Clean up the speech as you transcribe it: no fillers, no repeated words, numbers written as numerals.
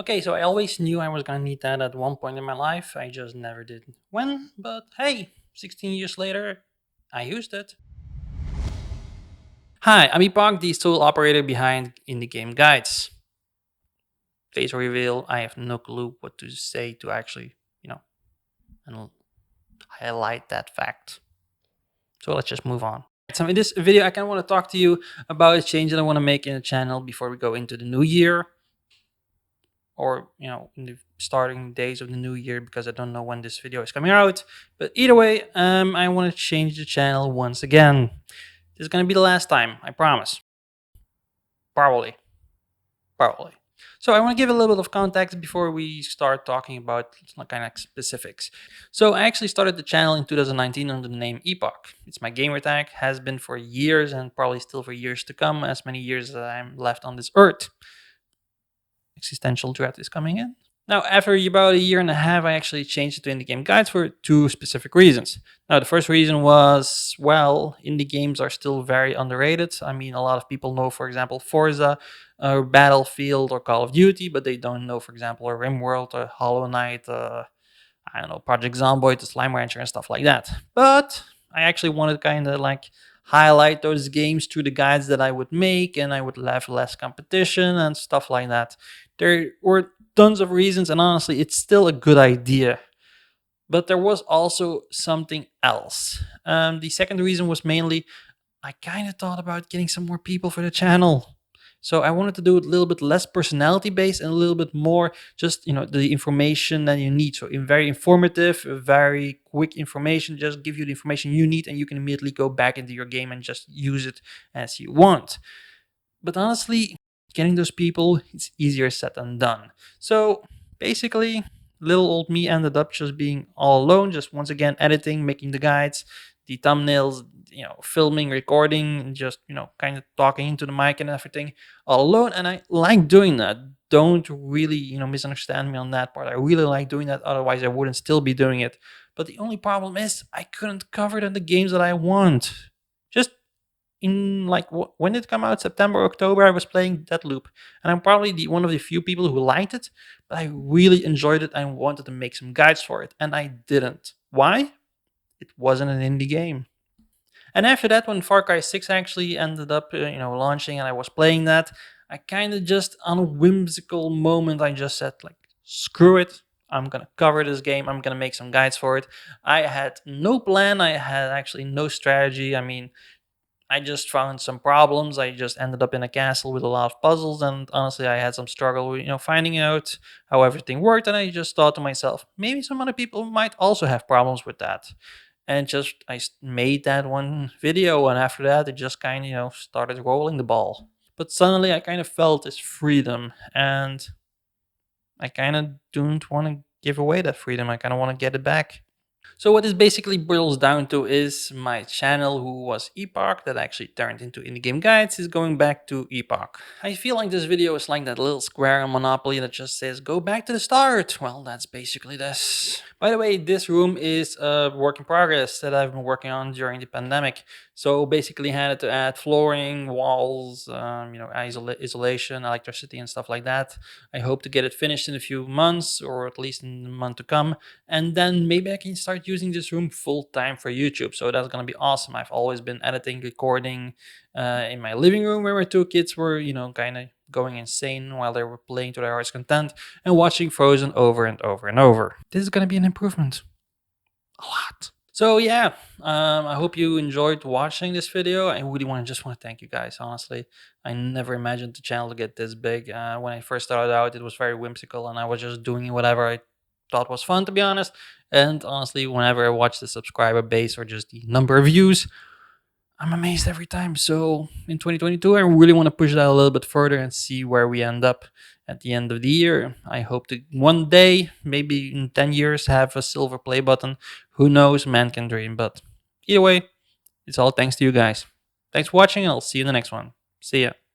Okay, so I always knew I was gonna need that at one point in my life. I just never did when. But hey, 16 years later, I used it. Hi, I'm Epokk, the sole operator behind Indie Game Guides. Face reveal, I have no clue what to say to actually, and highlight that fact. So let's just move on. So in this video, I kind of want to talk to you about a change that I want to make in the channel before we go into the new year, or in the starting days of the new year, because I don't know when this video is coming out. But either way, I want to change the channel once again. This is going to be the last time, I promise. Probably. Probably. So I want to give a little bit of context before we start talking about some kind of specifics. So I actually started the channel in 2019 under the name Epokk. It's my gamer tag, has been for years and probably still for years to come, as many years as I'm left on this earth. Existential dread is coming in. Now, after about a year and a half, I actually changed it to indie game guides for two specific reasons. Now, the first reason was, well, indie games are still very underrated. I mean, a lot of people know, for example, Forza, or Battlefield, or Call of Duty, but they don't know, for example, a RimWorld, or Hollow Knight, I don't know, Project Zomboid, the Slime Rancher, and stuff like that. But I actually wanted to kind of like highlight those games through the guides that I would make, and I would have less competition and stuff like that. There were tons of reasons, and honestly, it's still a good idea. But there was also something else. The second reason was mainly I kind of thought about getting some more people for the channel. So I wanted to do it a little bit less personality based and a little bit more just, the information that you need. So in very informative, very quick information, just give you the information you need and you can immediately go back into your game and just use it as you want. But honestly, getting those people, it's easier said than done. So basically, little old me ended up just being all alone, just once again editing, making the guides, the thumbnails, filming, recording, and just, kind of talking into the mic and everything all alone. And I like doing that. Don't really, misunderstand me on that part. I really like doing that. Otherwise, I wouldn't still be doing it. But the only problem is I couldn't cover the games that I want. Just in like when did it come out, September, October, I was playing Deadloop, and I'm probably the one of the few people who liked it, but I really enjoyed it and wanted to make some guides for it, and I didn't. Why? It wasn't an indie game. And after that, when Far Cry 6 actually ended up launching and I was playing that, I kind of just on a whimsical moment I just said, like, screw it, I'm gonna cover this game, I'm gonna make some guides for it. I had no plan, I had actually no strategy. I mean, I just found some problems. I just ended up in a castle with a lot of puzzles, and honestly, I had some struggle with finding out how everything worked. And I just thought to myself, maybe some other people might also have problems with that. And just made that one video, and after that, it just kind of started rolling the ball. But suddenly, I kind of felt this freedom, and I kind of don't want to give away that freedom. I kind of want to get it back. So what this basically boils down to is my channel, who was Epokk, that actually turned into Indie Game Guides, is going back to Epokk. I feel like this video is like that little square on Monopoly that just says, go back to the start. Well, that's basically this. By the way, this room is a work in progress that I've been working on during the pandemic. So basically had to add flooring, walls, isolation, electricity, and stuff like that. I hope to get it finished in a few months, or at least in the month to come. And then maybe I can start using this room full time for YouTube. So that's gonna be awesome. I've always been editing, recording in my living room where my two kids were, kind of going insane while they were playing to their heart's content and watching Frozen over and over and over. This is gonna be an improvement. A lot. So yeah, I hope you enjoyed watching this video. I really just want to thank you guys. Honestly, I never imagined the channel to get this big. When I first started out, it was very whimsical, and I was just doing whatever I thought was fun, to be honest. And honestly, whenever I watch the subscriber base or just the number of views, I'm amazed every time. So in 2022, I really want to push that a little bit further and see where we end up at the end of the year. I hope to one day, maybe in 10 years, have a silver play button. Who knows? Man can dream. But either way, it's all thanks to you guys. Thanks for watching, and I'll see you in the next one. See ya.